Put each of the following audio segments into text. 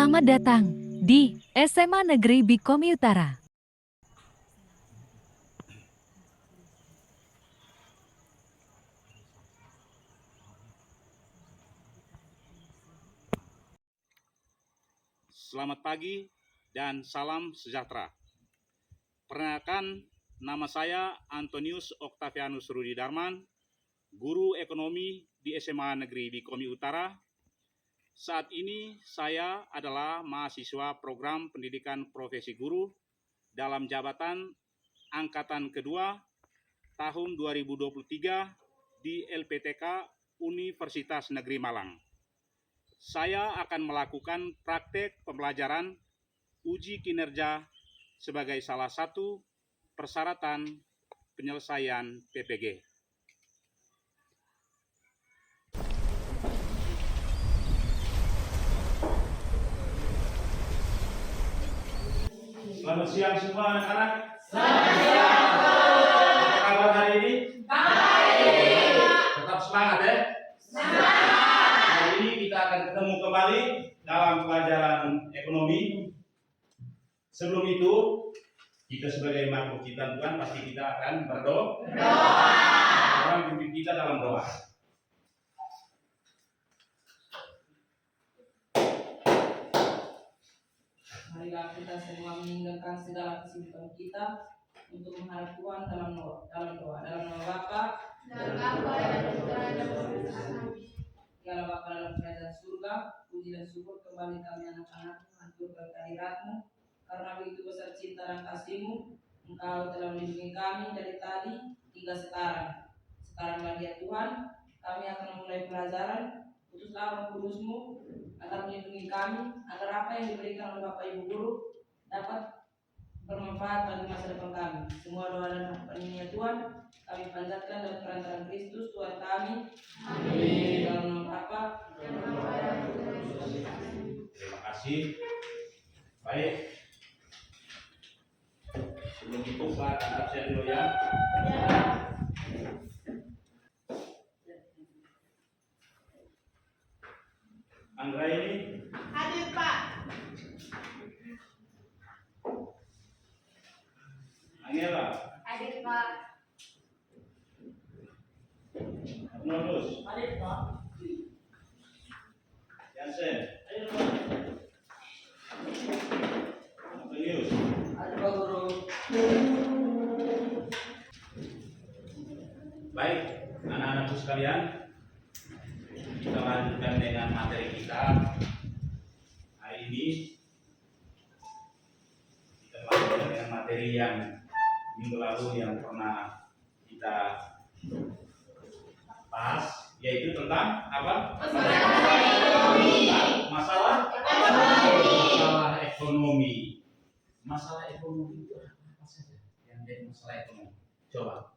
Selamat datang di SMA Negeri Bikomi Utara. Selamat pagi dan salam sejahtera. Perkenalkan, nama saya Antonius Octavianus Rudi Darman, guru ekonomi di SMA Negeri Bikomi Utara. Saat ini saya adalah mahasiswa program pendidikan profesi guru dalam jabatan angkatan kedua tahun 2023 di LPTK Universitas Negeri Malang. Saya akan melakukan praktek pembelajaran uji kinerja sebagai salah satu persyaratan penyelesaian PPG. Selamat siang semua anak-anak. Selamat siang. Apa kabar hari ini? Baik. Tetap semangat ya. Semangat. Hari ini kita akan ketemu kembali dalam pelajaran ekonomi. Sebelum itu, kita sebagai makhluk ciptaan Tuhan pasti kita akan berdoa. Orang pimpin kita dalam doa. Marilah kita semua meninggalkan segala kesibukan kita untuk menghadap Tuhan dalam doa. Dalam nama Bapa dan Putra dan Roh Kudus. Ya Bapa dalam kerajaan surga, puji dan syukur kembali kami anak-anak hancur kehadirat-Mu. Karena begitu besar cinta dan kasih-Mu, Engkau telah melindungi kami dari tadi hingga sekarang. Sekarang lagi ya Tuhan, kami akan memulai pelajaran. Utuslah Roh Kudus-Mu agar melindungi kami, agar apa yang diberikan oleh Bapak Ibu Guru dapat bermanfaat bagi masa depan kami. Semua doa dan harapan ini ya Tuhan, kami panjatkan dalam perantaraan Kristus Tuhan kami. Amin. Dalam nama Bapa dan Putra. Terima kasih. Baik. Sebelum itu Pak absen dulu ya. Anggra ini Hadir Pak. Angela, Hadir Pak. Nodus, Hadir Pak. Jansen, Hadir Pak. Antonius. Hadir Pak Guru. Baik, anak-anakku sekalian, kita lanjutkan dengan materi kita hari ini. Kita lanjutkan dengan materi yang minggu lalu yang pernah kita bahas, yaitu tentang apa? Masalah ekonomi. Masalah ekonomi itu apa saja yang jadi masalah ekonomi? Coba,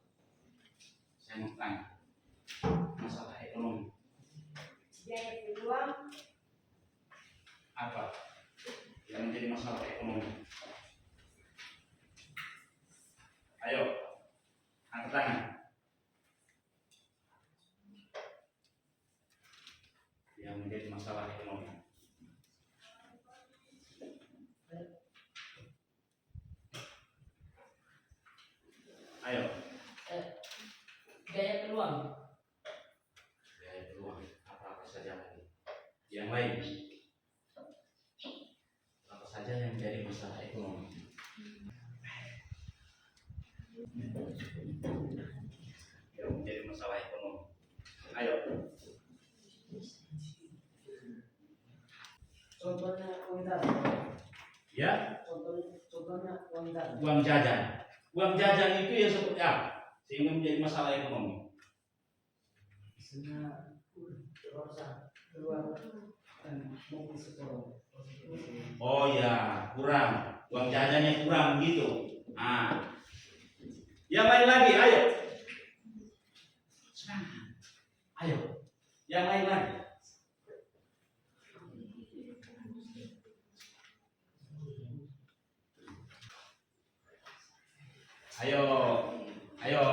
saya mau tanya. Masalah ekonomi Biaya peluang. apa yang menjadi masalah ekonomi? Ayo, angkat tangan. Yang menjadi masalah ekonomi. Ayo. Biaya peluang. Biaya peluang. Apa saja lagi? Yang lain. Apa saja yang menjadi masalah ekonomi? Yang menjadi masalah ekonomi. Ayo. Contohnya uang jajan. Ya. Contohnya uang jajan. Uang jajan. Uang jajan itu ya seperti apa? Sehingga menjadi masalah ekonomi. Misalnya rosa keluar dan mau ke sekolah. Oh ya, kurang. Uang jajannya kurang gitu. Nah, yang lain lagi, ayo. Semangat. Ayo. Yang lain lagi. Ayo. Ayo.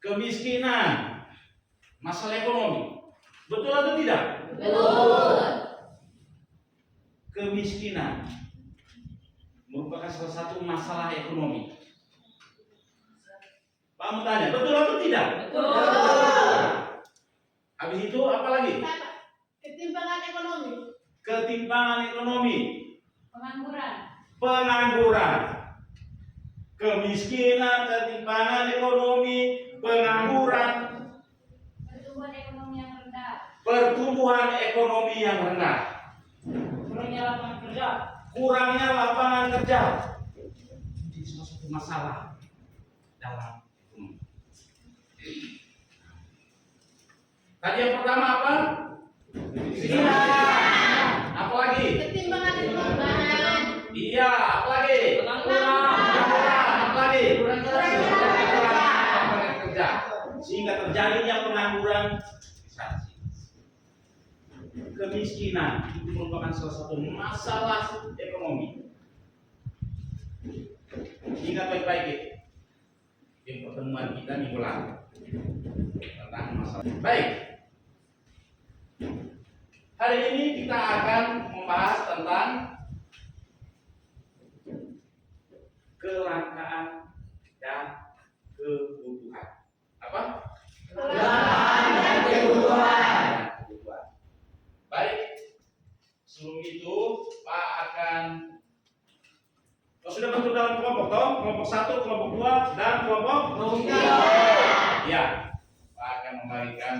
Kemiskinan, masalah ekonomi. Betul atau tidak? Betul. Kemiskinan merupakan salah satu masalah ekonomi. Pak mau tanya, betul atau tidak? Betul. Habis itu apa lagi? Ketimpangan ekonomi. Ketimpangan ekonomi, Pengangguran. pengangguran, kemiskinan, ketimpangan ekonomi, pengangguran, Pertumbuhan ekonomi yang rendah. pertumbuhan ekonomi yang rendah, Kurangnya lapangan kerja. kurangnya lapangan kerja. Ini salah satu masalah dalam ekonomi. Tadi yang pertama apa? Apa lagi? Ketimpangan ekonomi. Iya, apa lagi? Pengangguran. Apa lagi? Kurangnya Lapangan kerja. Sehingga terjadinya pengangguran. Kemiskinan itu merupakan salah satu masalah ekonomi. Ingat baik-baik itu. Yang pertemuan kita minggu lalu tentang masalah. Baik. Hari ini kita akan membahas tentang kelangkaan dan kebutuhan. Apa? Kelangkaan dan kebutuhan. Kebutuhan. Baik. Sebelum itu, Pak akan sudah bentuk dalam kelompok, toh? Kelompok 1, kelompok 2, dan kelompok 3. Ya, Pak akan membagikan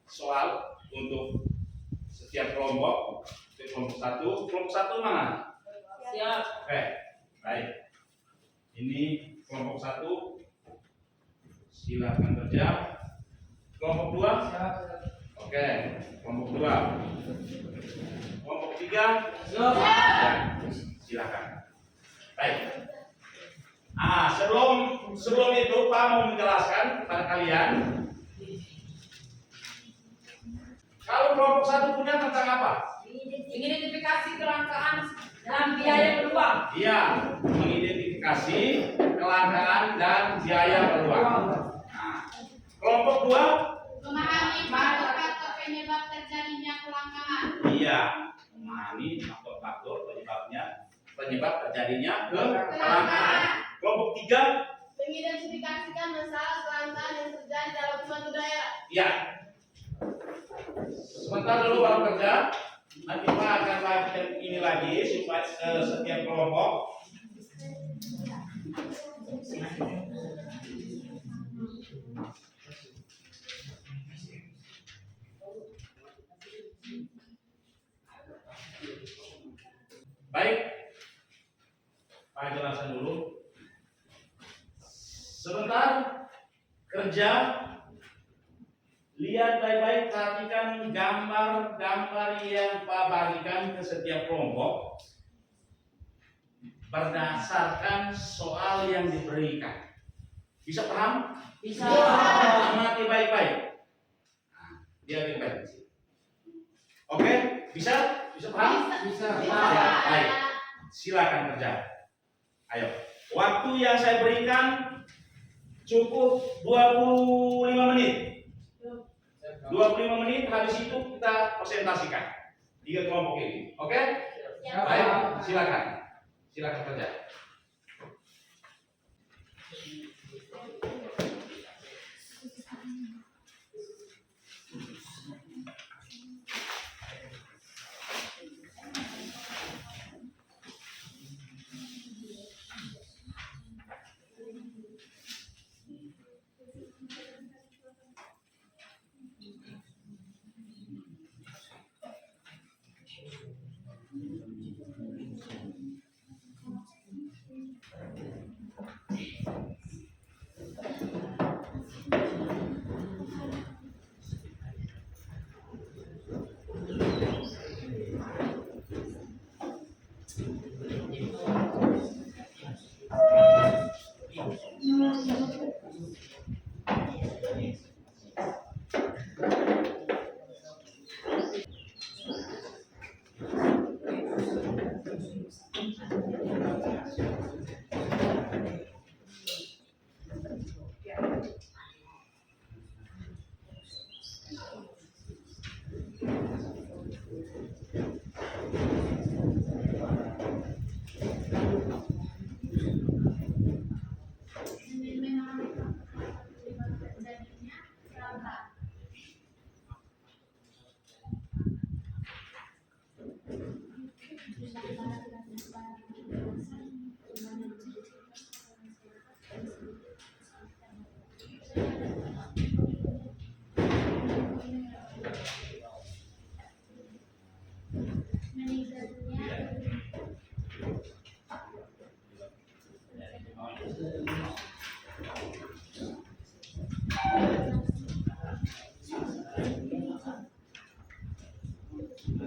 soal untuk setiap kelompok. Untuk kelompok 1 mana? Siap. Oke, baik. Ini kelompok 1, silakan kerja. Kelompok 2, oke. Kelompok 2, kelompok 3, ya, silakan. Baik. Sebelum itu Pak mau menjelaskan kepada kalian. Kalau kelompok 1 punya tentang apa? Mengidentifikasi kelangkaan dan biaya peluang. Iya, mengidentifikasi kelangkaan dan biaya peluang. Nah, kelompok 2, Memahami faktor-faktor penyebab terjadinya kelangkaan. iya, memahami faktor-faktor penyebab terjadinya kelangkaan. Kelompok 3, Mengidentifikasikan masalah kelangkaan yang terjadi dalam suatu daerah. iya. Sebentar dulu baru kerja. Nanti Pak akan bagikan ini lagi supaya setiap kelompok. Baik, Pak jelaskan dulu. Sebentar kerja. Lihat baik-baik, perhatikan gambar-gambar yang Pak bagikan ke setiap kelompok berdasarkan soal yang diberikan. Bisa paham? Bisa. Amati baik-baik. Nah, lihat baik-baik. Oke, bisa? Bisa paham? Bisa. Ya, baik. Silakan kerja. Ayo. Waktu yang saya berikan cukup 25 menit. 25 menit, habis itu kita presentasikan 3 kelompok ini. Oke? Baik, silakan. Silakan kerja.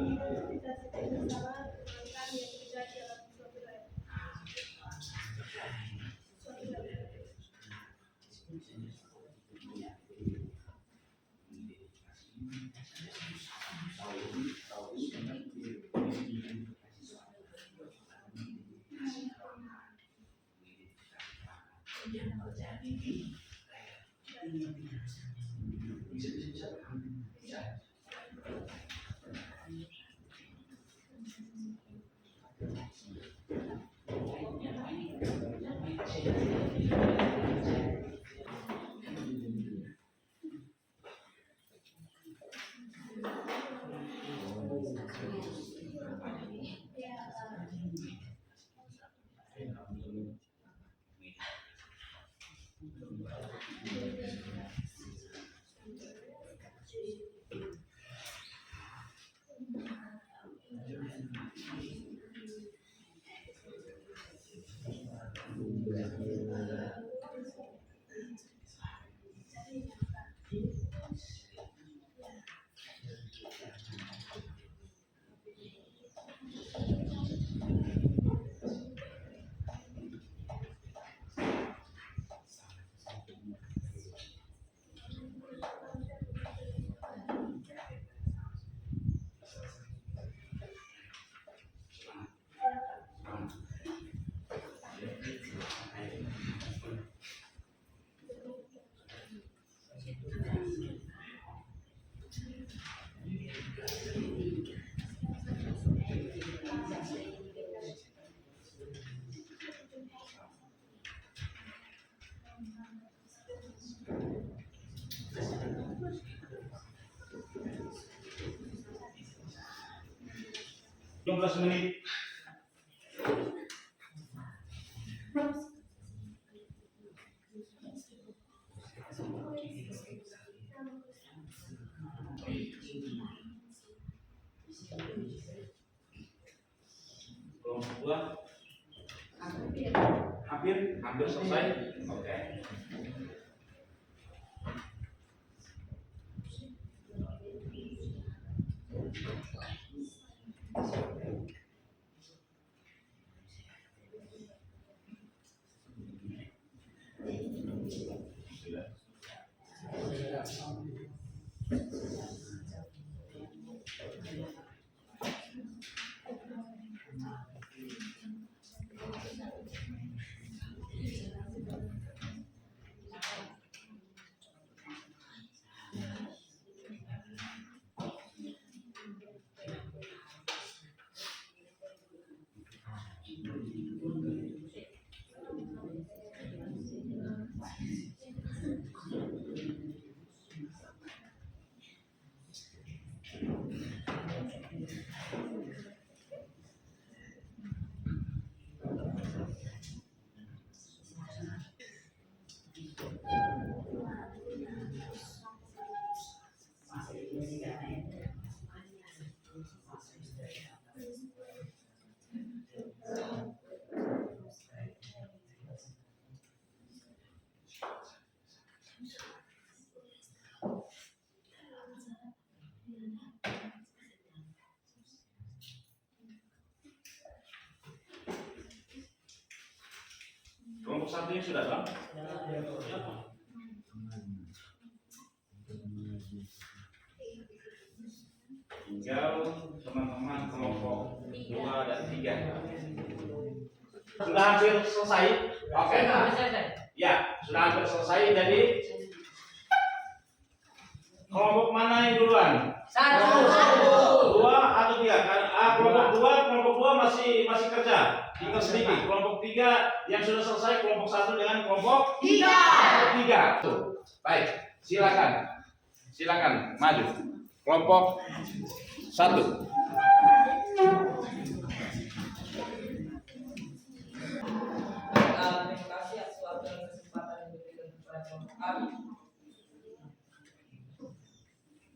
mengidentifikasi kesalahan kebanggaan yang terjadi dalam suatu daerah. belas menit. Kelompok dua hampir selesai. Oke. Kelompok satunya sudah bang? Tinggal teman-teman kelompok 2 dan 3. Sudah hampir selesai? Oke. Ya, sudah hampir selesai. Jadi kelompok mana yang duluan? 1, 2 atau 3? Kelompok 2 masih kerja. Tinggal sedikit. Kelompok 3 yang sudah selesai, kelompok 1 dengan kelompok 3. Tuh. Baik, silakan maju. Kelompok 1. Terima kasih atas waktu dan kesempatan yang diberikan kepada kelompok kami.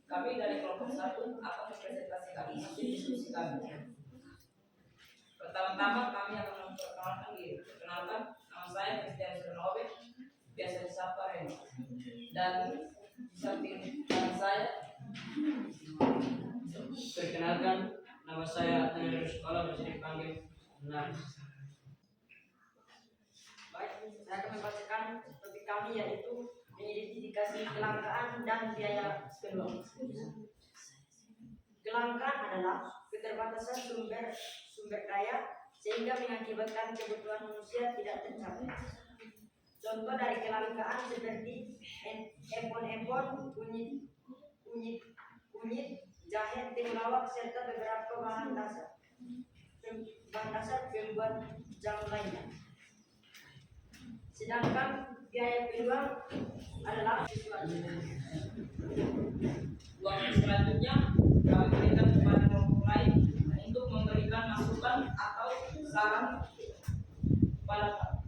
Kami dari kelompok 1 akan mempresentasikan isi diskusi kami. Pertama-tama kami akan memperkenalkan diri. Perkenalkan, nama saya Christian Surnobe, biasa disapa Reno. Dan di samping kanan saya, perkenalkan Nama saya Anil Sekolah bisa dipanggil Benar. Baik, saya akan membacakan topik kami yaitu mengidentifikasi kelangkaan dan biaya peluang. Kelangkaan adalah keterbatasan sumber daya sehingga mengakibatkan kebutuhan manusia tidak tercapai. Contoh dari kelangkaan seperti empon-empon, kunyit, jahe, temulawak, serta beberapa bahan dasar pembuat jamu lainnya. Sedangkan biaya peluang adalah sesuatu. Uang selanjutnya kami berikan kepada kelompok lain untuk memberikan masukan atau saran kepada kami.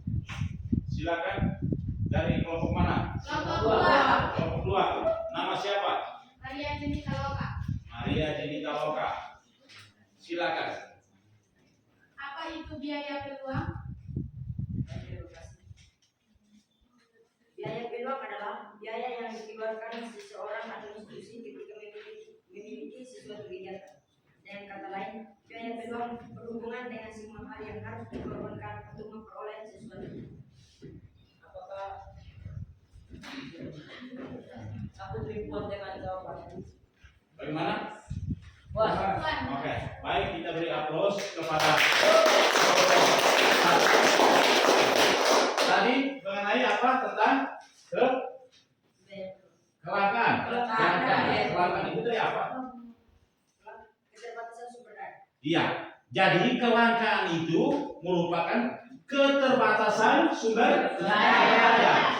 Silakan dari kelompok mana? Kelompok dua. Kelompok 2. Nama siapa? Maria Jenny Taloka. Maria Jenny Taloka. Silakan. Apa itu biaya peluang? Biaya peluang adalah biaya yang dikeluarkan seseorang atau institusi ketika memiliki sesuatu kegiatan. Dengan kata lain, biaya peluang berhubungan dengan semua hal yang harus dikorbankan untuk memperoleh sesuatu. Apakah aku terima dengan jawaban? Bagaimana? Puas. Oke, baik, kita beri aplaus kepada tadi mengenai apa tentang kelangkaan. Kelangkaan itu dari apa? Keterbatasan sumber daya. Iya. Jadi kelangkaan itu merupakan keterbatasan sumber daya.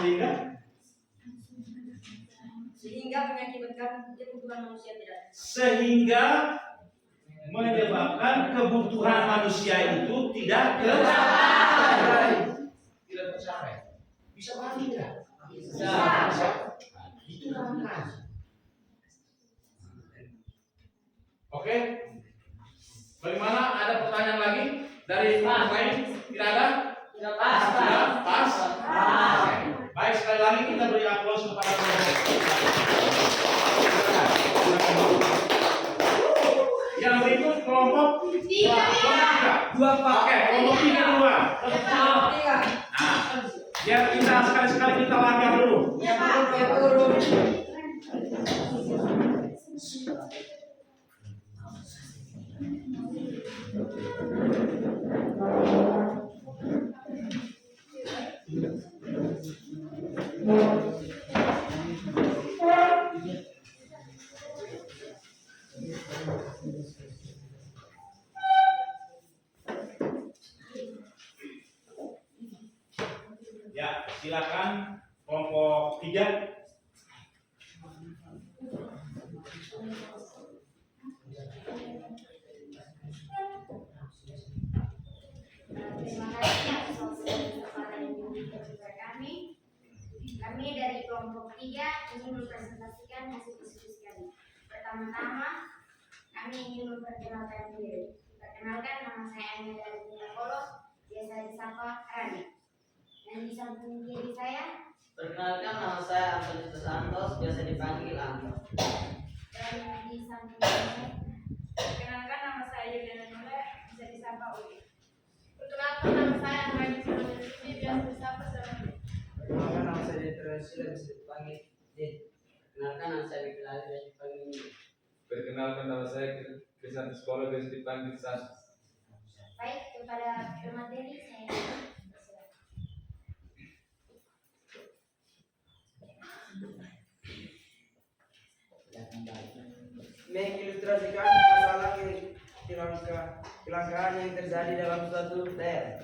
Sehingga mengakibatkan kebutuhan manusia tidak. Sehingga menyebabkan kebutuhan manusia itu tidak tercapai. Tidak tercapai. Bisa mati tidak? Bisa. Itu kelangkaan. Oke. Bagaimana? Ada pertanyaan lagi dari yang lain? Tidak ada? Tidak pas. Sudah pas? Pas. Oke. Baik, sekali lagi kita beri aplaus kepada yang berikut kelompok Tiga. dua Pak. Oke, kelompok 3 duluan. Nah, biar kita sekali-sekali kita langkah dulu. Ya Pak. Ya, silakan kelompok 3. Terima kasih atas kesempatan yang diberikan kepada kami. Kami dari kelompok 3 ingin mempresentasikan hasil diskusi kami. Pertama-tama, kami ingin memperkenalkan diri. Perkenalkan, nama saya Ania Dalina Kolo, biasa disapa Rani. Dan di samping kiri saya, Perkenalkan, nama saya Antoni Santos, biasa dipanggil Anto. dan di samping saya, Perkenalkan, nama saya Yuliana Nole, bisa disapa Uli. Perkenalkan, nama saya Anwar Sudi, biasa disapa Sarah. Perkenalkan, nama saya Detro Sila, bisa dipanggil Din. Perkenalkan, nama saya Bikilali, biasa dipanggil Mimi. Perkenalkan, nama saya Krisanti Sekolah, biasa dipanggil San. baik kepada pemateri saya silakan. Mengilustrasikan masalah kelangkaan yang terjadi dalam suatu daerah.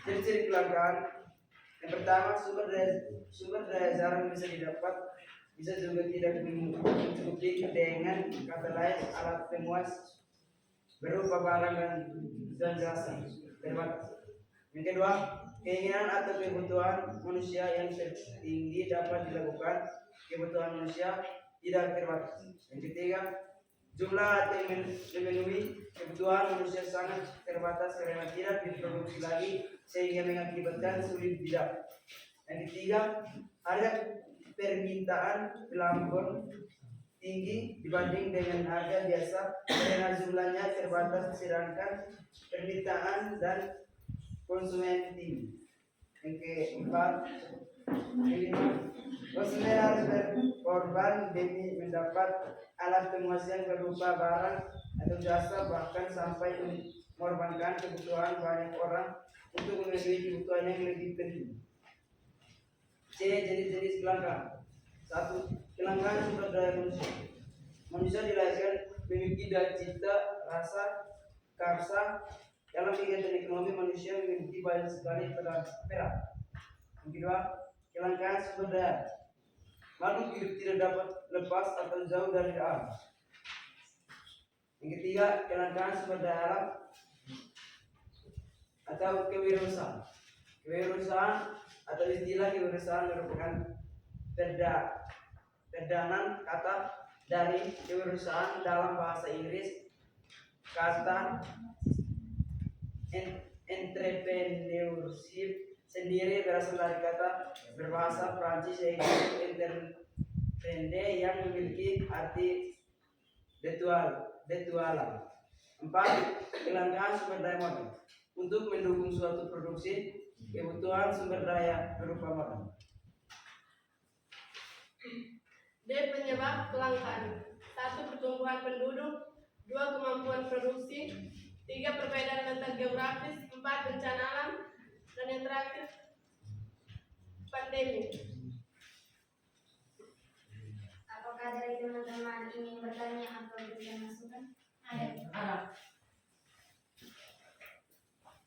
Ciri-ciri kelangkaan: yang pertama, sumber daya jarang bisa didapat, bisa juga tidak mencukupi. Dengan kata lain, alat pemuas berupa barang dan jasa terbatas. Yang kedua, keinginan atau kebutuhan manusia yang tinggi dapat dilakukan. Kebutuhan manusia tidak terbatas. Yang ketiga, jumlah atau memenuhi kebutuhan manusia sangat terbatas karena tidak diproduksi lagi sehingga mengakibatkan sulit bidang. Yang ketiga, harga permintaan pelambung tinggi dibanding dengan harga biasa karena jumlahnya terbatas sedangkan permintaan dan konsumen tinggi. Yang keempat, konsumen harus berkorban demi mendapat alat penguasaan berupa barang atau jasa, bahkan sampai mengorbankan kebutuhan banyak orang untuk memenuhi kebutuhan yang lebih penting. C. Jenis-jenis kelangkaan. 1. Kelangkaan sumber daya manusia. Manusia dilahirkan memiliki daya cipta, rasa, karsa. Dalam kegiatan ekonomi manusia memiliki banyak sekali peran. Yang kedua, kelangkaan sumber daya. Makhluk hidup tidak dapat lepas atau jauh dari alam. Yang ketiga, kelangkaan sumber daya alam atau kewirausahaan. Kewirausahaan atau istilah kewirausahaan merupakan perdanan kata dari kewirausahaan dalam bahasa Inggris. Kata entrepreneurship sendiri berasal dari kata berbahasa Prancis yaitu entreprendre yang memiliki arti bertualang. 4. Kelangkaan sumber daya modal. Untuk mendukung suatu produksi, kebutuhan sumber daya berupa modal. D. Penyebab kelangkaan. 1. Pertumbuhan penduduk. 2. Kemampuan produksi. 3. Perbedaan letak geografis. 4. Bencana alam. Dan yang terakhir, pandemi. Apakah dari teman-teman ingin bertanya atau berikan masukan? Ada.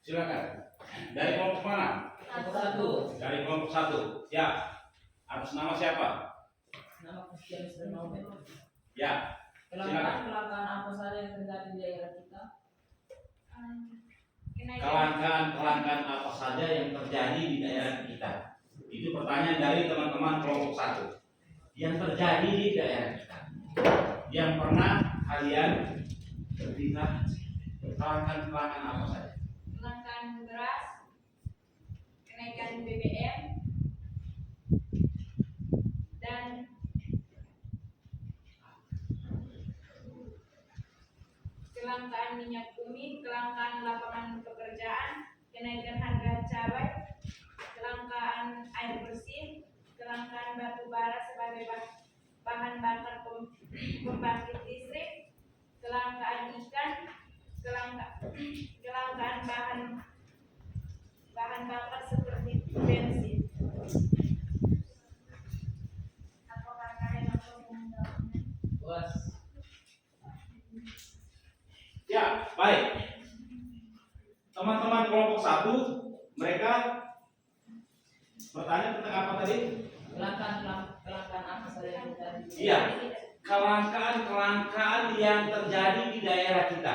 Silakan. Dari kelompok mana? Satu. Dari kelompok 1. Ya. Atas nama siapa? Nama Christian Srenomen. Ya. Kelangkaan apa saja yang terjadi di daerah kita? Kelangkaan apa saja yang terjadi di daerah kita? Itu pertanyaan dari teman-teman kelompok 1. Yang terjadi di daerah kita, yang pernah kalian berita, kelangkaan apa saja? Kelangkaan beras, kenaikan BBM, dan kelangkaan minyak bumi, kelangkaan lapangan pekerjaan, kenaikan harga cabai, kelangkaan air bersih, kelangkaan batu bara sebagai bahan bakar pembangkit listrik, kelangkaan ikan, kelangkaan bahan bakar seperti bensin. Apakah kalian mampu menjawabnya? Bos. Ya, baik. Teman-teman kelompok 1, mereka bertanya tentang apa tadi? Kelangkaan apa saja yang terjadi? Iya, kelangkaan yang terjadi di daerah kita,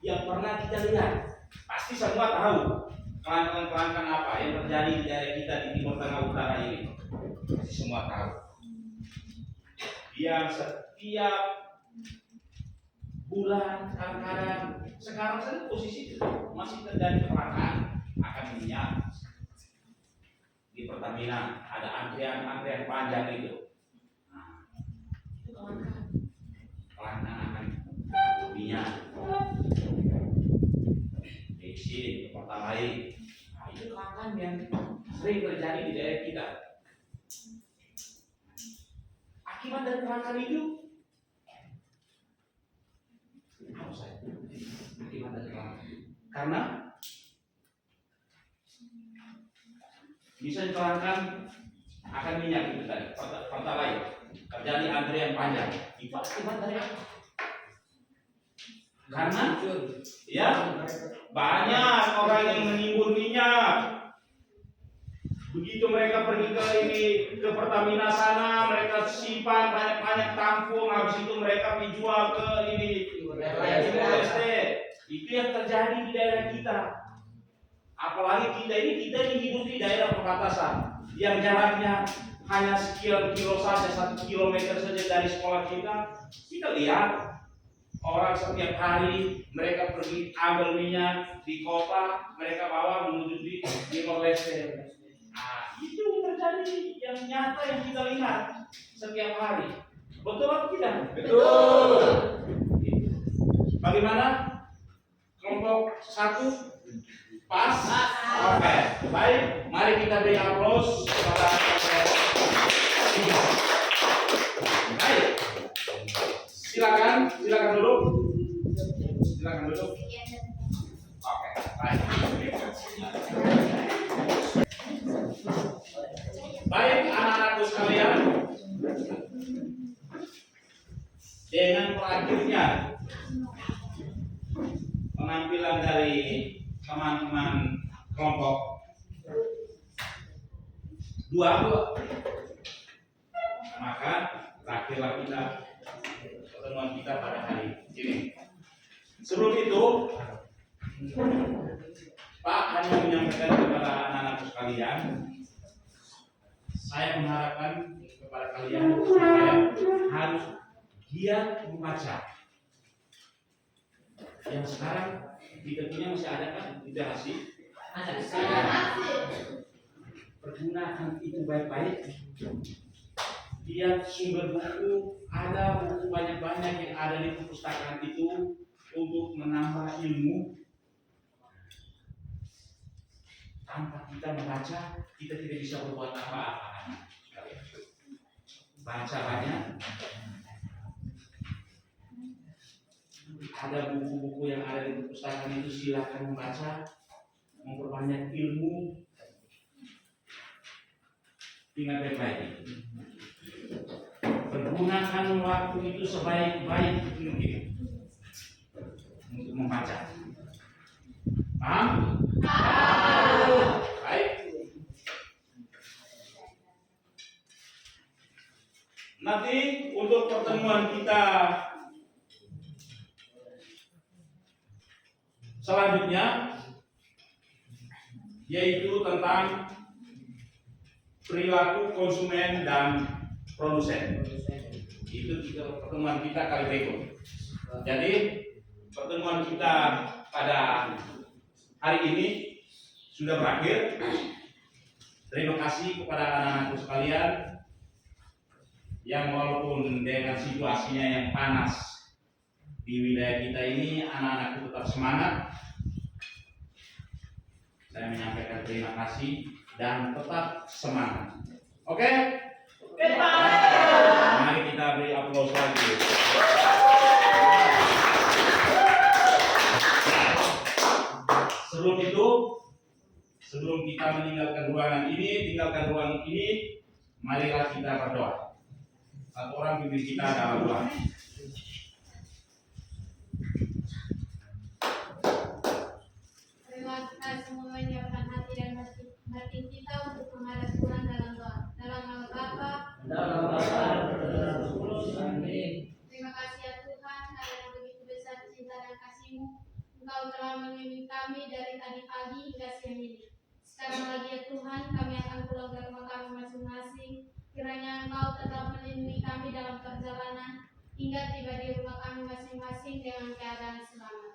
yang pernah kita lihat. Pasti semua tahu kelangkaan apa yang terjadi di daerah kita di Timur Tengah Utara ini. Pasti semua tahu. Yang setiap bulan, kadang-kadang sekarang saja posisi itu masih terjadi kelangkaan akan minyak. Di Pertamina ada antrian panjang itu. Nah, itu kelangkaan akan minyak, bensin, pertalite. Nah, itu kelangkaan yang sering terjadi di daerah kita. Akibat dari kelangkaan itu apa saya? Akibat dari kelangkaan. Karena bisa kelangkaan akan minyak itu tadi, pertalite, terjadi antrian panjang. Itu akibat dari apa? Karena ya banyak orang yang menimbun minyak. Begitu mereka pergi ke Pertamina sana, mereka simpan banyak tampung, habis itu mereka dijual ke Timor Leste. Itu yang terjadi di daerah kita. Apalagi kita ini hidup di daerah perbatasan yang jaraknya hanya sekian kilo saja, 1 kilometer saja dari sekolah kita. Kita lihat orang setiap hari mereka pergi ambil minyak di kota, mereka bawa menuju di Timor Leste. Nah, itu terjadi dari yang nyata yang kita lihat setiap hari. Betul atau tidak? Betul. Bagaimana? Kelompok 1 pas? Oke, baik. Mari kita beri aplaus kepada kelompok 3. Baik. Silakan duduk. Silakan duduk. Oke, baik. Baik, anak-anakku sekalian. Dengan terakhirnya penampilan dari teman-teman kelompok 2, maka terakhirlah kita pertemuan kita pada hari ini. Sebelum itu, Pak hanya menyampaikan kepada anak-anak sekalian, saya mengharapkan kepada kalian supaya harus giat membaca. Yang sekarang di tentunya masih ada kan literasi? Ada. Pergunakan itu baik-baik. Lihat sumber buku, ada buku banyak-banyak yang ada di perpustakaan itu untuk menambah ilmu. Tanpa kita membaca, kita tidak bisa berbuat apa-apa. Baca banyak. Ada buku-buku yang ada di perpustakaan itu, silakan membaca, memperbanyak ilmu. Ingat baik-baik. Pergunakan waktu itu sebaik-baik mungkin untuk membaca. Paham? Baik. Nanti untuk pertemuan kita selanjutnya yaitu tentang perilaku konsumen dan produsen. Itu pertemuan kita kali berikut. Jadi pertemuan kita pada hari ini sudah berakhir. Terima kasih kepada anak-anakku sekalian yang walaupun dengan situasinya yang panas di wilayah kita ini, anak-anakku tetap semangat. Saya menyampaikan terima kasih dan tetap semangat. Oke? Mari kita beri aplaus lagi. Sebelum kita meninggalkan ruangan ini, marilah kita berdoa. Satu orang pimpin kita dalam doa. Terima kasih semua menyiapkan hati dan batin kita untuk menghadap Tuhan dalam doa. Dalam nama Bapa. Terima kasih ya Tuhan, karena begitu besar cinta dan kasih-Mu. Engkau telah membimbing kami dari tadi pagi hingga siang ini. Sekarang lagi ya Tuhan, kami akan pulang ke rumah kami masing-masing. Kiranya Engkau tetap melindungi kami dalam perjalanan hingga tiba di rumah kami masing-masing dengan keadaan selamat.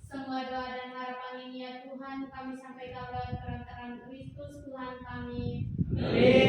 Semua doa dan harapan ini ya Tuhan, kami sampaikan dalam perantaraan Kristus Tuhan kami. Amin.